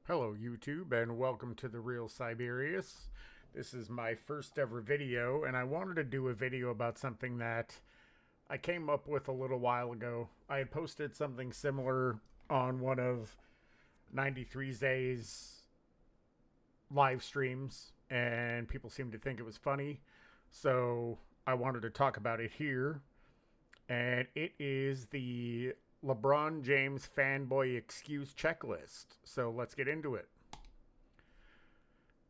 Hello YouTube and welcome to The Real Siberius. This is my first ever video and I wanted to do a video about something that I came up with a little while ago. I had posted something similar on one of 93Z's live streams and people seemed to think it was funny. So I wanted to talk about it here. And it is the LeBron James fanboy excuse checklist. So let's get into it.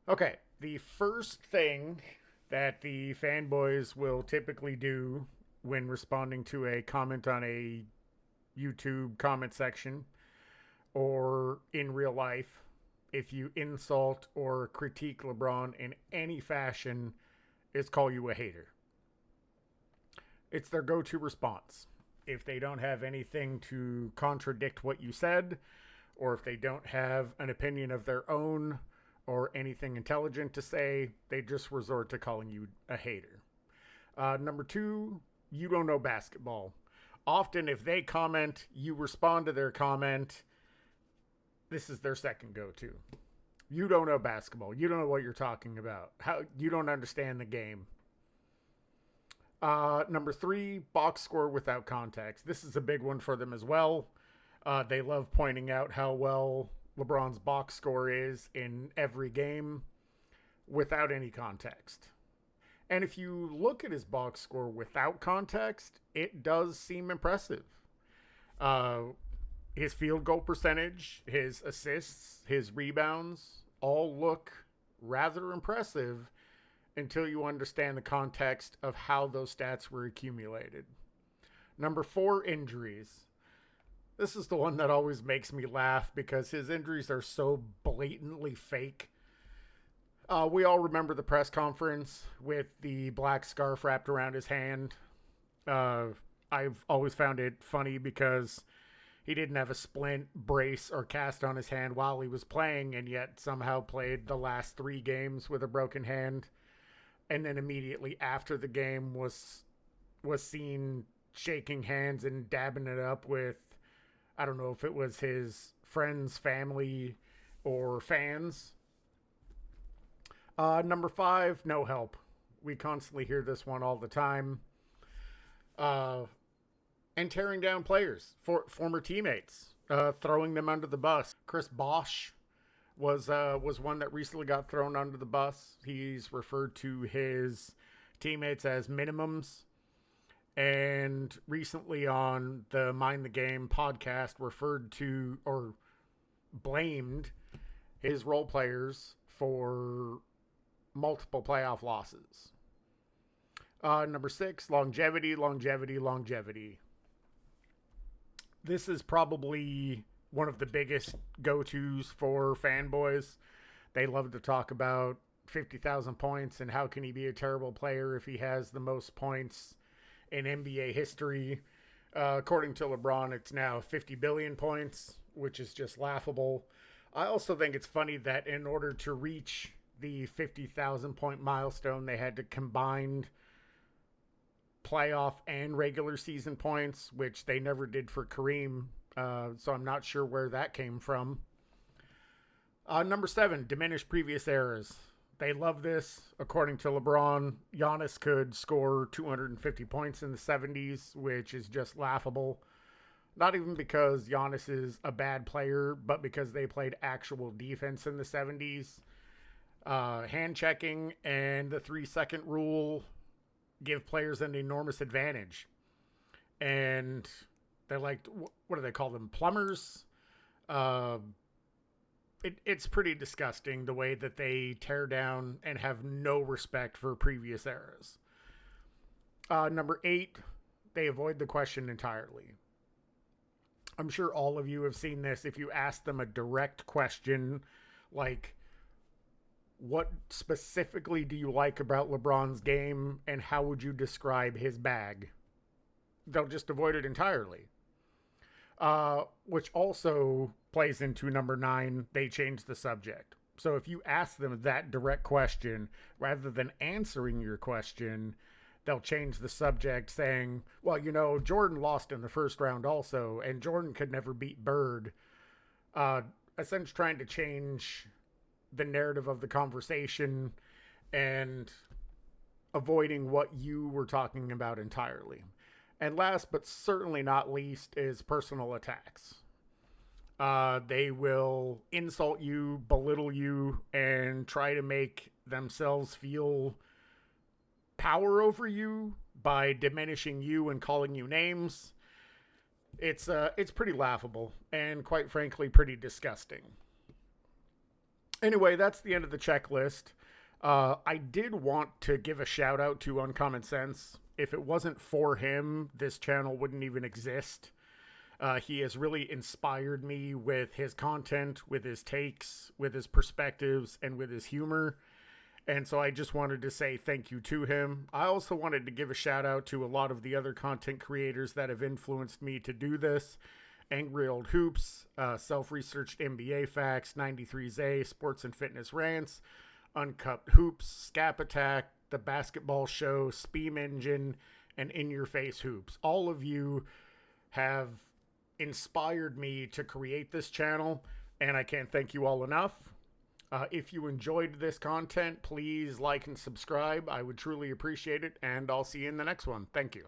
Okay, the first thing that the fanboys will typically do when responding to a comment on a YouTube comment section or in real life, if you insult or critique LeBron in any fashion, is call you a hater. It's their go-to response. If they don't have anything to contradict what you said, or if they don't have an opinion of their own or anything intelligent to say, they just resort to calling you a hater. Number two, you don't know basketball. Often, if they comment, you respond to their comment. This is their second go-to. You don't know basketball. You don't know what you're talking about. You don't understand the game. Number three, box score without context. This is a big one for them as well. They love pointing out how well LeBron's box score is in every game without any context. And if you look at his box score without context, it does seem impressive. His field goal percentage, his assists, his rebounds all look rather impressive until you understand the context of how those stats were accumulated. Number four, injuries. This is the one that always makes me laugh because his injuries are so blatantly fake. We all remember the press conference with the black scarf wrapped around his hand. I've always found it funny because he didn't have a splint, brace, or cast on his hand while he was playing, and yet somehow played the last 3 games with a broken hand. And then immediately after the game was seen shaking hands and dabbing it up with, I don't know if it was his friends, family, or fans. Number 5, no help. We constantly hear this one all the time. And tearing down players, former teammates, throwing them under the bus. Chris Bosh was one that recently got thrown under the bus. He's referred to his teammates as minimums, and recently on the Mind the Game podcast referred to or blamed his role players for multiple playoff losses. Number 6, longevity. This is probably one of the biggest go-tos for fanboys. They love to talk about 50,000 points and how can he be a terrible player if he has the most points in NBA history. According to LeBron, it's now 50 billion points, which is just laughable. I also think it's funny that in order to reach the 50,000 point milestone, they had to combine playoff and regular season points, which they never did for Kareem. So I'm not sure where that came from. Number 7, diminish previous eras. They love this. According to LeBron, Giannis could score 250 points in the 70s, which is just laughable. Not even because Giannis is a bad player, but because they played actual defense in the 70s. Hand checking and the 3-second rule give players an enormous advantage. And they're like, what do they call them? Plumbers? It's pretty disgusting the way that they tear down and have no respect for previous eras. Number 8, they avoid the question entirely. I'm sure all of you have seen this. If you ask them a direct question like, what specifically do you like about LeBron's game and how would you describe his bag? They'll just avoid it entirely. Which also plays into number 9, they change the subject. So if you ask them that direct question, rather than answering your question, they'll change the subject saying, well, you know, Jordan lost in the first round also, and Jordan could never beat Bird. essentially trying to change the narrative of the conversation and avoiding what you were talking about entirely. And last but certainly not least is personal attacks. They will insult you, belittle you, and try to make themselves feel power over you by diminishing you and calling you names. It's pretty laughable and quite frankly pretty disgusting. Anyway, that's the end of the checklist. I did want to give a shout out to Uncommon Sense. If it wasn't for him, this channel wouldn't even exist. He has really inspired me with his content, with his takes, with his perspectives, and with his humor. And so I just wanted to say thank you to him. I also wanted to give a shout out to a lot of the other content creators that have influenced me to do this. Angry Old Hoops, Self-Researched NBA Facts, 93Z, Sports and Fitness Rants, Uncut Hoops, Scap Attack, The Basketball Show, Speam Engine, and In Your Face Hoops. All of you have inspired me to create this channel, and I can't thank you all enough. If you enjoyed this content, please like and subscribe. I would truly appreciate it, and I'll see you in the next one. Thank you.